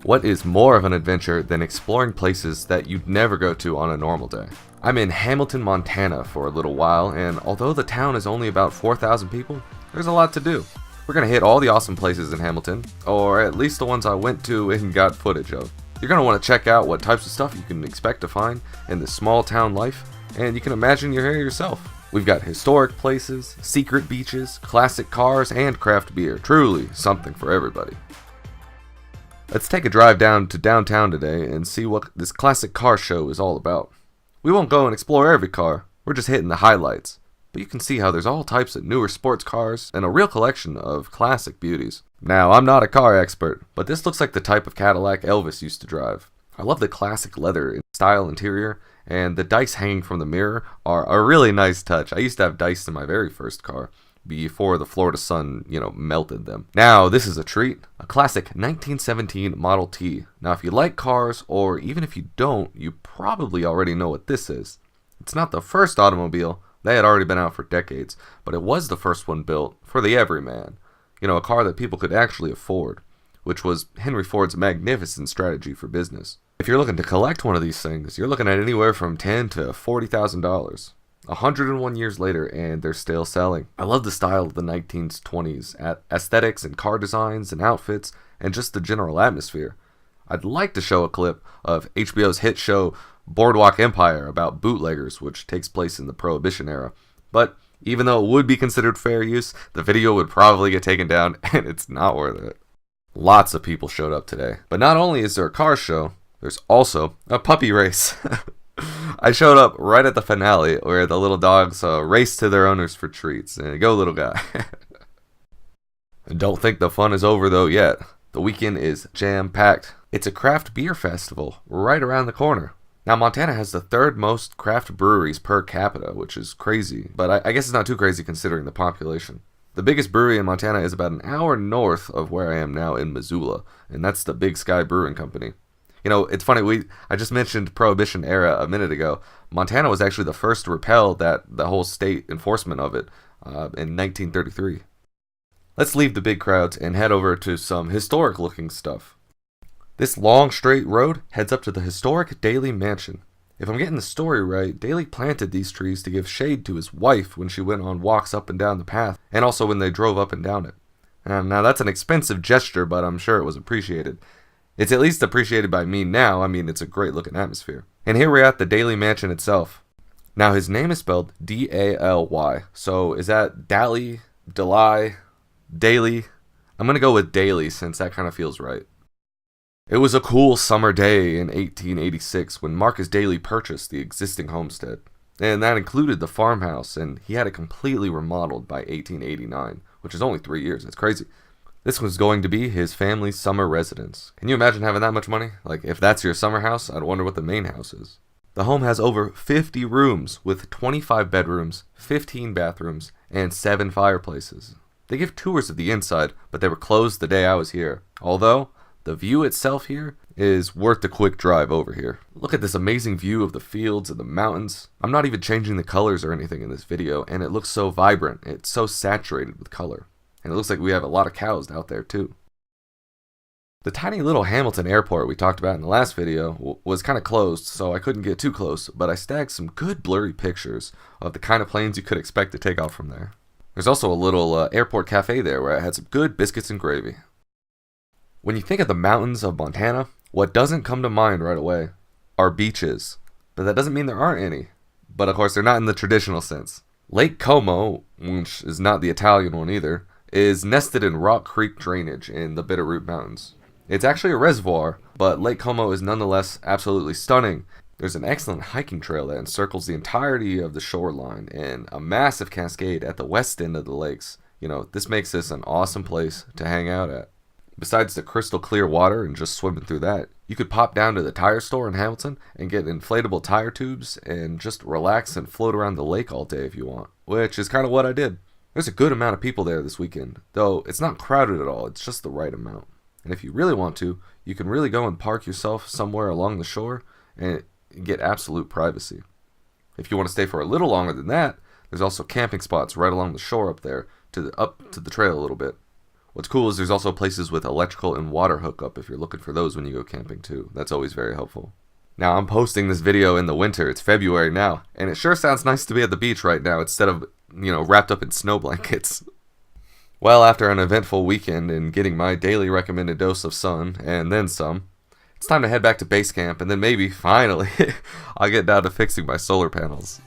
What is more of an adventure than exploring places that you'd never go to on a normal day? I'm in Hamilton, Montana for a little while, and although the town is only about 4,000 people, there's a lot to do. We're going to hit all the awesome places in Hamilton, or at least the ones I went to and got footage of. You're going to want to check out what types of stuff you can expect to find in this small town life, and you can imagine you're here yourself. We've got historic places, secret beaches, classic cars, and craft beer. Truly something for everybody. Let's take a drive down to downtown today and see what this classic car show is all about. We won't go and explore every car, we're just hitting the highlights. But you can see how there's all types of newer sports cars and a real collection of classic beauties. Now, I'm not a car expert, but this looks like the type of Cadillac Elvis used to drive. I love the classic leather style interior, and the dice hanging from the mirror are a really nice touch. I used to have dice in my very first car before the Florida sun, melted them. Now, this is a treat. A classic 1917 Model T. Now, if you like cars, or even if you don't, you probably already know what this is. It's not the first automobile. They had already been out for decades, but it was the first one built for the everyman. A car that people could actually afford, which was Henry Ford's magnificent strategy for business. If you're looking to collect one of these things, you're looking at anywhere from $10,000 to $40,000. 101 years later, and they're still selling. I love the style of the 1920s, aesthetics and car designs and outfits, and just the general atmosphere. I'd like to show a clip of HBO's hit show Boardwalk Empire about bootleggers, which takes place in the Prohibition era. But even though it would be considered fair use, the video would probably get taken down, and it's not worth it. Lots of people showed up today. But not only is there a car show, there's also a puppy race. I showed up right at the finale where the little dogs race to their owners for treats. And go, little guy. And don't think the fun is over though yet. The weekend is jam-packed. It's a craft beer festival right around the corner. Now, Montana has the third most craft breweries per capita, which is crazy. But I guess it's not too crazy considering the population. The biggest brewery in Montana is about an hour north of where I am now in Missoula. And that's the Big Sky Brewing Company. It's funny, I just mentioned Prohibition era a minute ago. Montana was actually the first to repeal the whole state enforcement of it in 1933. Let's leave the big crowds and head over to some historic looking stuff. This long straight road heads up to the historic Daly Mansion. If I'm getting the story right, Daly planted these trees to give shade to his wife when she went on walks up and down the path, and also when they drove up and down it. Now that's an expensive gesture, but I'm sure it was appreciated. It's at least appreciated by me now. it's a great looking atmosphere. And here we're at the Daly Mansion itself. Now his name is spelled D-A-L-Y. So is that Daly, Daly? I'm going to go with Daly since that kind of feels right. It was a cool summer day in 1886 when Marcus Daly purchased the existing homestead. And that included the farmhouse, and he had it completely remodeled by 1889, which is only 3 years. That's crazy. This was going to be his family's summer residence. Can you imagine having that much money? If that's your summer house, I'd wonder what the main house is. The home has over 50 rooms with 25 bedrooms, 15 bathrooms, and 7 fireplaces. They give tours of the inside, but they were closed the day I was here. Although, the view itself here is worth the quick drive over here. Look at this amazing view of the fields and the mountains. I'm not even changing the colors or anything in this video, and it looks so vibrant. It's so saturated with color. And it looks like we have a lot of cows out there too. The tiny little Hamilton airport we talked about in the last video was kind of closed, so I couldn't get too close, but I snagged some good blurry pictures of the kind of planes you could expect to take off from there. There's also a little airport cafe there where I had some good biscuits and gravy. When you think of the mountains of Montana, what doesn't come to mind right away are beaches. But that doesn't mean there aren't any. But of course, they're not in the traditional sense. Lake Como, which is not the Italian one either, is nested in Rock Creek drainage in the Bitterroot Mountains. It's actually a reservoir, but Lake Como is nonetheless absolutely stunning. There's an excellent hiking trail that encircles the entirety of the shoreline and a massive cascade at the west end of the lakes. This makes this an awesome place to hang out at. Besides the crystal clear water and just swimming through that, you could pop down to the tire store in Hamilton and get inflatable tire tubes and just relax and float around the lake all day if you want, which is kind of what I did. There's a good amount of people there this weekend, though it's not crowded at all, it's just the right amount. And if you really want to, you can really go and park yourself somewhere along the shore and get absolute privacy. If you want to stay for a little longer than that, there's also camping spots right along the shore up there, up to the trail a little bit. What's cool is there's also places with electrical and water hookup if you're looking for those when you go camping too. That's always very helpful. Now, I'm posting this video in the winter. It's February now, and it sure sounds nice to be at the beach right now instead of, wrapped up in snow blankets. Well, after an eventful weekend and getting my daily recommended dose of sun, and then some, it's time to head back to base camp, and then maybe, finally, I'll get down to fixing my solar panels.